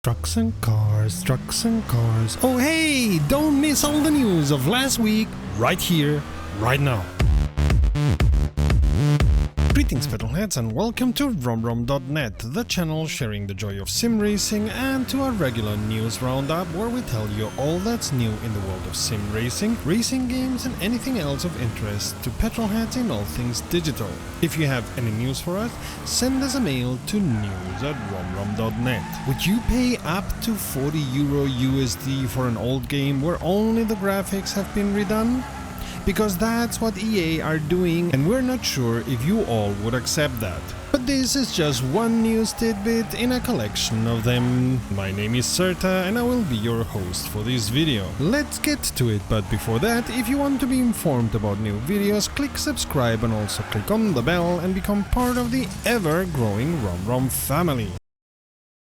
Trucks and cars, trucks and cars. Oh hey, don't miss all the news of last week, right here, right now. Greetings petrolheads and welcome to RomRom.net, the channel sharing the joy of sim racing, and to our regular news roundup where we tell you all that's new in the world of sim racing, racing games and anything else of interest to petrolheads in all things digital. If you have any news for us, send us a mail to news@romrom.net. Would you pay up to €40 USD for an old game where only the graphics have been redone? Because that's what EA are doing, and we're not sure if you all would accept that. But this is just one news tidbit in a collection of them. My name is Serta and I will be your host for this video. Let's get to it, but before that, if you want to be informed about new videos, click subscribe and also click on the bell and become part of the ever-growing RomRom family.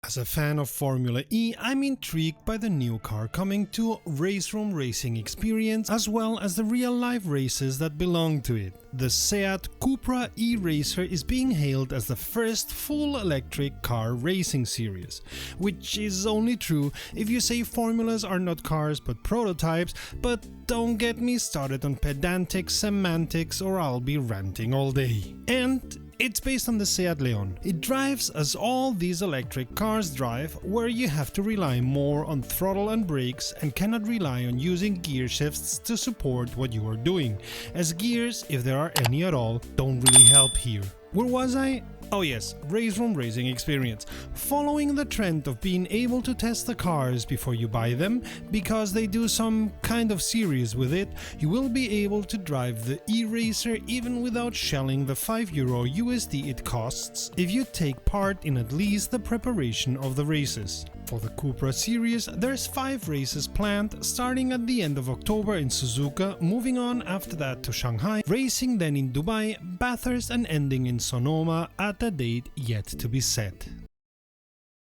As a fan of Formula E, I'm intrigued by the new car coming to Raceroom racing experience as well as the real-life races that belong to it. The Seat Cupra e-Racer is being hailed as the first full-electric car racing series, which is only true if you say formulas are not cars but prototypes, but don't get me started on pedantic semantics or I'll be ranting all day. And it's based on the Seat Leon. It drives as all these electric cars drive, where you have to rely more on throttle and brakes and cannot rely on using gear shifts to support what you are doing, as gears, if there are any at all, don't really help here. Where was I? Oh yes, Raceroom racing experience. Following the trend of being able to test the cars before you buy them, because they do some kind of series with it, you will be able to drive the e-Racer even without shelling the €5 USD it costs if you take part in at least the preparation of the races. For the Cupra series, there's 5 races planned, starting at the end of October in Suzuka, moving on after that to Shanghai, racing then in Dubai, Bathurst and ending in Sonoma at a date yet to be set.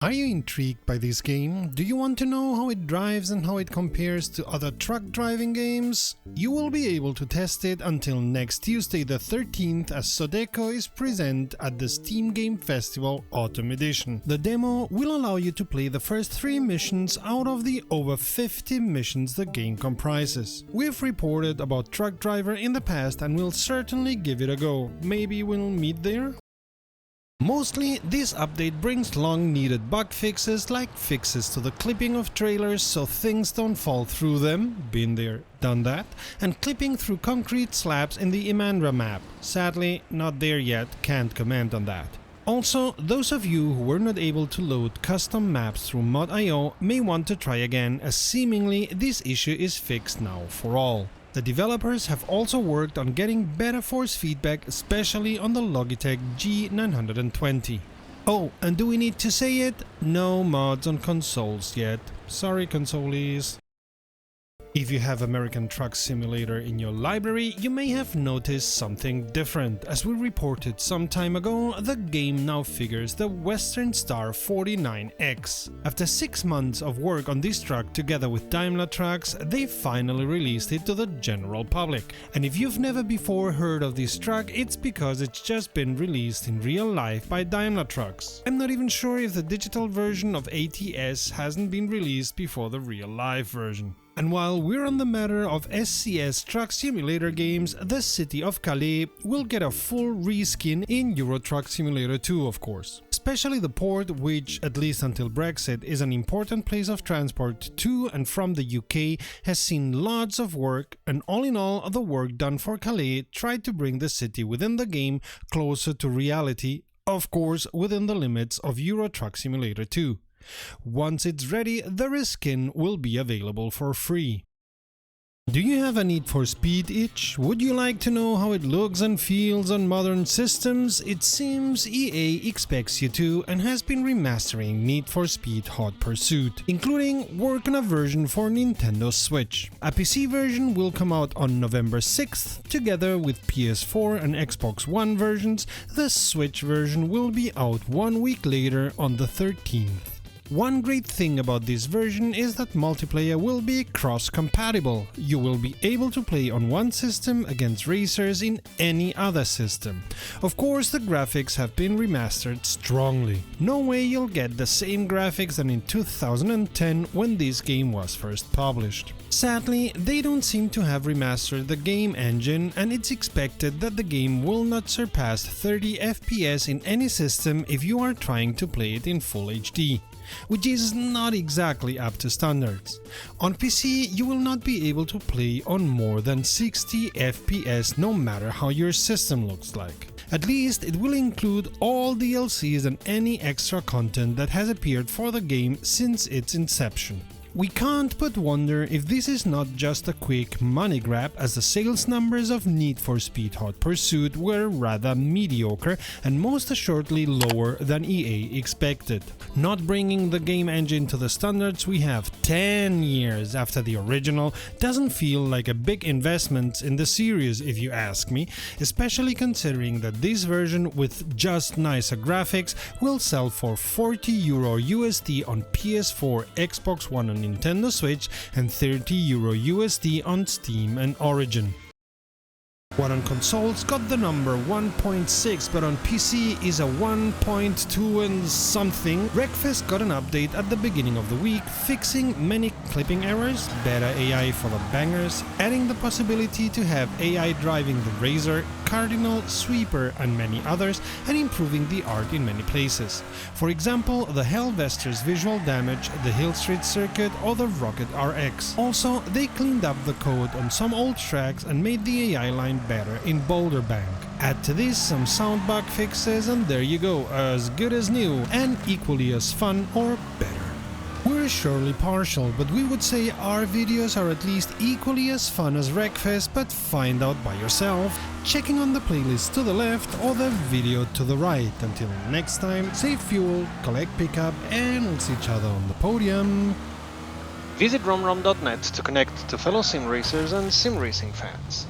Are you intrigued by this game? Do you want to know how it drives and how it compares to other truck driving games? You will be able to test it until next Tuesday the 13th as Sodeco is present at the Steam Game Festival Autumn Edition. The demo will allow you to play the first 3 missions out of the over 50 missions the game comprises. We've reported about Truck Driver in the past and we'll certainly give it a go. Maybe we'll meet there? Mostly, this update brings long-needed bug fixes like fixes to the clipping of trailers so things don't fall through them, been there, done that, and clipping through concrete slabs in the Imandra map. Sadly, not there yet, can't comment on that. Also, those of you who were not able to load custom maps through Mod.io may want to try again, as seemingly this issue is fixed now for all. The developers have also worked on getting better force feedback, especially on the Logitech G920. Oh, and do we need to say it? No mods on consoles yet. Sorry consoles. If you have American Truck Simulator in your library, you may have noticed something different. As we reported some time ago, the game now figures the Western Star 49X. After 6 months of work on this truck together with Daimler Trucks, they finally released it to the general public. And if you've never before heard of this truck, it's because it's just been released in real life by Daimler Trucks. I'm not even sure if the digital version of ATS hasn't been released before the real life version. And while we're on the matter of SCS Truck Simulator games, the city of Calais will get a full reskin in Euro Truck Simulator 2, of course. Especially the port, which, at least until Brexit, is an important place of transport to and from the UK, has seen lots of work, and all in all, the work done for Calais tried to bring the city within the game closer to reality, of course within the limits of Euro Truck Simulator 2. Once it's ready, the reskin will be available for free. Do you have a Need for Speed itch? Would you like to know how it looks and feels on modern systems? It seems EA expects you to and has been remastering Need for Speed Hot Pursuit, including work on a version for Nintendo Switch. A PC version will come out on November 6th, together with PS4 and Xbox One versions. The Switch version will be out 1 week later on the 13th. One great thing about this version is that multiplayer will be cross-compatible. You will be able to play on one system against racers in any other system. Of course, the graphics have been remastered strongly. No way you'll get the same graphics than in 2010 when this game was first published. Sadly, they don't seem to have remastered the game engine, and it's expected that the game will not surpass 30 FPS in any system if you are trying to play it in Full HD, which is not exactly up to standards. On PC, you will not be able to play on more than 60 FPS no matter how your system looks like. At least it will include all DLCs and any extra content that has appeared for the game since its inception. We can't but wonder if this is not just a quick money grab, as the sales numbers of Need for Speed Hot Pursuit were rather mediocre and most assuredly lower than EA expected. Not bringing the game engine to the standards we have 10 years after the original doesn't feel like a big investment in the series, if you ask me, especially considering that this version with just nicer graphics will sell for €40 USD on PS4, Xbox One and Nintendo Switch, and €30 USD on Steam and Origin. One on consoles got the number 1.6, but on PC is a 1.2 and something. Wreckfest got an update at the beginning of the week, fixing many clipping errors, better AI for the bangers, adding the possibility to have AI driving the Razor, Cardinal, Sweeper and many others, and improving the art in many places. For example, the Hellvester's visual damage, the Hill Street circuit or the Rocket RX. Also, they cleaned up the code on some old tracks and made the AI line better in Boulder Bank. Add to this some sound bug fixes and there you go, as good as new and equally as fun or better. We're surely partial, but we would say our videos are at least equally as fun as Wreckfest, but find out by yourself, checking on the playlist to the left or the video to the right. Until next time, save fuel, collect pickup, and we'll see each other on the podium. Visit romrom.net to connect to fellow sim racers and sim racing fans.